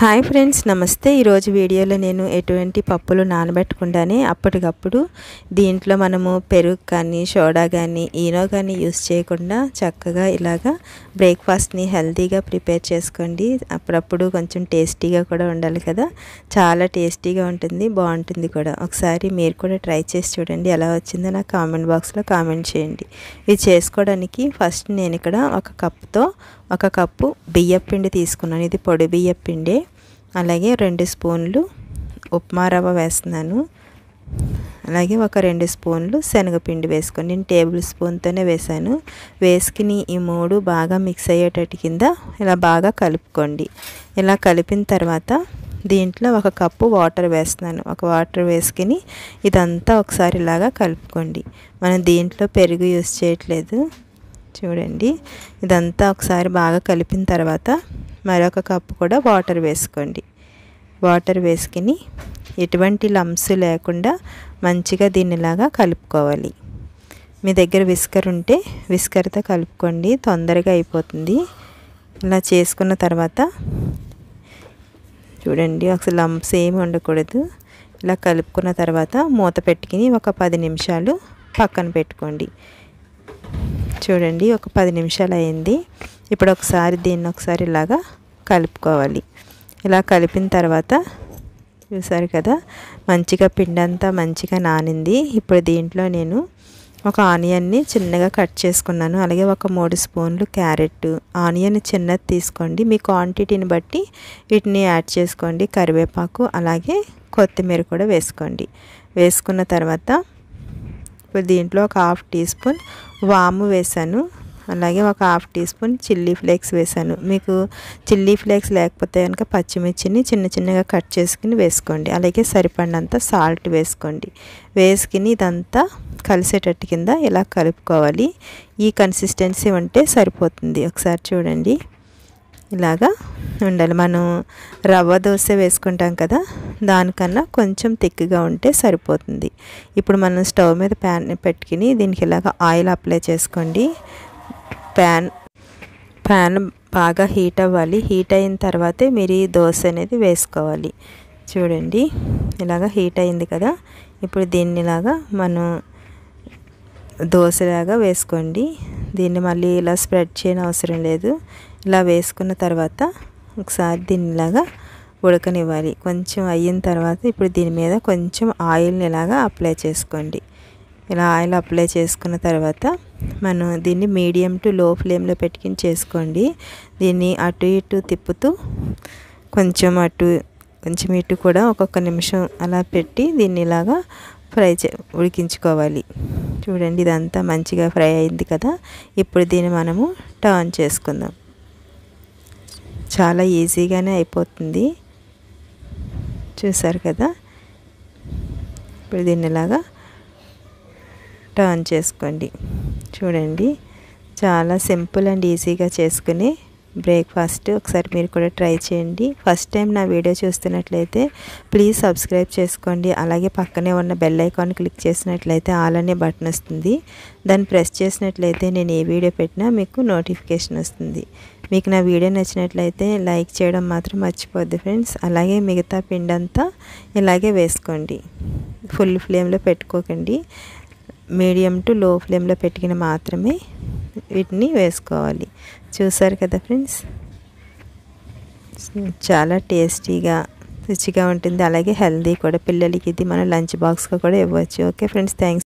Hi friends, నమస్తే. ఈరోజు వీడియోలో నేను ఎటువంటి పప్పులు నానబెట్టకుండానే అప్పటికప్పుడు దీంట్లో మనము పెరుగు కానీ సోడా కానీ ఈనో కానీ యూస్ చేయకుండా చక్కగా ఇలాగా బ్రేక్ఫాస్ట్ని హెల్తీగా ప్రిపేర్ చేసుకోండి. అప్పుడప్పుడు కొంచెం టేస్టీగా కూడా ఉండాలి కదా, చాలా టేస్టీగా ఉంటుంది, బాగుంటుంది కూడా. ఒకసారి మీరు కూడా ట్రై చేసి చూడండి, ఎలా వచ్చిందో నాకు కామెంట్ బాక్స్లో కామెంట్ చేయండి. ఇది చేసుకోవడానికి ఫస్ట్ నేను ఇక్కడ ఒక కప్పు బియ్యం పిండి తీసుకున్నాను. ఇది పొడి బియ్యం పిండి. అలాగే 2 స్పూన్లు ఉప్మా రవ్వ వేస్తున్నాను. అలాగే ఒక 2 స్పూన్లు శనగపిండి వేసుకొని, నేను టేబుల్ స్పూన్తోనే వేసాను. వేసుకుని ఈ 3 బాగా మిక్స్ అయ్యేటట్టు కింద ఇలా బాగా కలుపుకోండి. ఇలా కలిపిన తర్వాత దీంట్లో ఒక కప్పు వాటర్ వేస్తున్నాను. ఒక వాటర్ వేసుకుని ఇదంతా ఒకసారి ఇలాగా కలుపుకోండి. మనం దీంట్లో పెరుగు యూస్ చేయట్లేదు. చూడండి, ఇదంతా ఒకసారి బాగా కలిపిన తర్వాత మరొక కప్పు కూడా వాటర్ వేసుకోండి. వాటర్ వేసుకుని ఎటువంటి లంప్స్ లేకుండా మంచిగా దీనిలాగా కలుపుకోవాలి. మీ దగ్గర విస్కర్ ఉంటే విస్కర్తో కలుపుకోండి, తొందరగా అయిపోతుంది. ఇలా చేసుకున్న తర్వాత చూడండి, అసలు లంప్స్ ఏమి ఉండకూడదు. ఇలా కలుపుకున్న తర్వాత మూత పెట్టుకుని ఒక 10 నిమిషాలు పక్కన పెట్టుకోండి. చూడండి, ఒక 10 నిమిషాలు అయింది. ఇప్పుడు దీన్ని ఒకసారి ఇలాగా కలుపుకోవాలి. ఇలా కలిపిన తర్వాత చూసారు కదా, మంచిగా పిండి అంతా మంచిగా నానింది. ఇప్పుడు దీంట్లో నేను ఒక ఆనియన్ని చిన్నగా కట్ చేసుకున్నాను. అలాగే ఒక 3 స్పూన్లు క్యారెట్. ఆనియన్ చిన్నది తీసుకోండి, మీ క్వాంటిటీని బట్టి వీటిని యాడ్ చేసుకోండి. కరివేపాకు అలాగే కొత్తిమీర కూడా వేసుకోండి. వేసుకున్న తర్వాత ఇప్పుడు దీంట్లో ఒక 1/2 టీ స్పూన్ వాము వేసాను. అలాగే ఒక 1/2 టీ స్పూన్ చిల్లీ ఫ్లేక్స్ వేసాను. మీకు చిల్లీ ఫ్లేక్స్ లేకపోతే కనుక పచ్చిమిర్చిని చిన్నగా కట్ చేసుకుని వేసుకోండి. అలాగే సరిపడినంత సాల్ట్ వేసుకోండి. వేసుకుని ఇదంతా కలిసేటట్టు కింద ఇలా కలుపుకోవాలి. ఈ కన్సిస్టెన్సీ ఉంటే సరిపోతుంది. ఒకసారి చూడండి, ఇలాగా ఉండాలి. మనం రవ్వ దోశ వేసుకుంటాం కదా, దానికన్నా కొంచెం థిక్గా ఉంటే సరిపోతుంది. ఇప్పుడు మనం స్టవ్ మీద ప్యాన్ పెట్టుకుని దీనికి ఇలాగ ఆయిల్ అప్లై చేసుకోండి. ప్యాన్ బాగా హీట్ అవ్వాలి. హీట్ అయిన తర్వాతే మీరు ఈ దోశ అనేది వేసుకోవాలి. చూడండి, ఇలాగ హీట్ అయింది కదా. ఇప్పుడు దీన్ని ఇలాగా మనం దోశలాగా వేసుకోండి. దీన్ని మళ్ళీ ఇలా స్ప్రెడ్ చేయని అవసరం లేదు. ఇలా వేసుకున్న తర్వాత ఒకసారి దీన్ని ఇలాగా ఉడకనివ్వాలి. కొంచెం అయిన తర్వాత ఇప్పుడు దీని మీద కొంచెం ఆయిల్ని ఇలాగా అప్లై చేసుకోండి. ఇలా ఆయిల్ అప్లై చేసుకున్న తర్వాత మనం దీన్ని మీడియం టు లో ఫ్లేమ్లో పెట్టుకుని చేసుకోండి. దీన్ని అటు ఇటు తిప్పుతూ కొంచెం ఇటు కూడా ఒక్కొక్క నిమిషం అలా పెట్టి దీన్ని ఇలాగా ఉడికించుకోవాలి. చూడండి, ఇదంతా మంచిగా ఫ్రై అయింది కదా. ఇప్పుడు దీన్ని మనము టర్న్ చేసుకుందాం. చాలా ఈజీగానే అయిపోతుంది. చూసారు కదా, ఇప్పుడు దీన్ని ఇలాగా టర్న్ చేసుకోండి. చూడండి, చాలా సింపుల్ అండ్ ఈజీగా చేసుకుని బ్రేక్ఫాస్ట్. ఒకసారి మీరు కూడా ట్రై చేయండి. ఫస్ట్ టైం నా వీడియో చూస్తున్నట్లయితే ప్లీజ్ సబ్స్క్రైబ్ చేసుకోండి. అలాగే పక్కనే ఉన్న బెల్ ఐకాన్ క్లిక్ చేసినట్లయితే ఆల్ అనే బటన్ వస్తుంది. దాన్ని ప్రెస్ చేసినట్లయితే నేను ఏ వీడియో పెట్టినా మీకు నోటిఫికేషన్ వస్తుంది. మీకు నా వీడియో నచ్చినట్లయితే లైక్ చేయడం మాత్రం మర్చిపోద్దు ఫ్రెండ్స్. అలాగే మిగతా పిండి అంతా ఇలాగే వేసుకోండి. ఫుల్ ఫ్లేమ్లో పెట్టుకోకండి, మీడియం టు లో ఫ్లేమ్లో పెట్టుకుని మాత్రమే వీటిని వేసుకోవాలి. చూసారు కదా ఫ్రెండ్స్, చాలా టేస్టీగా రుచిగా ఉంటుంది. అలాగే హెల్దీ కూడా. పిల్లలకి ఇది మన లంచ్ బాక్స్గా కూడా ఇవ్వచ్చు. Okay friends, thanks.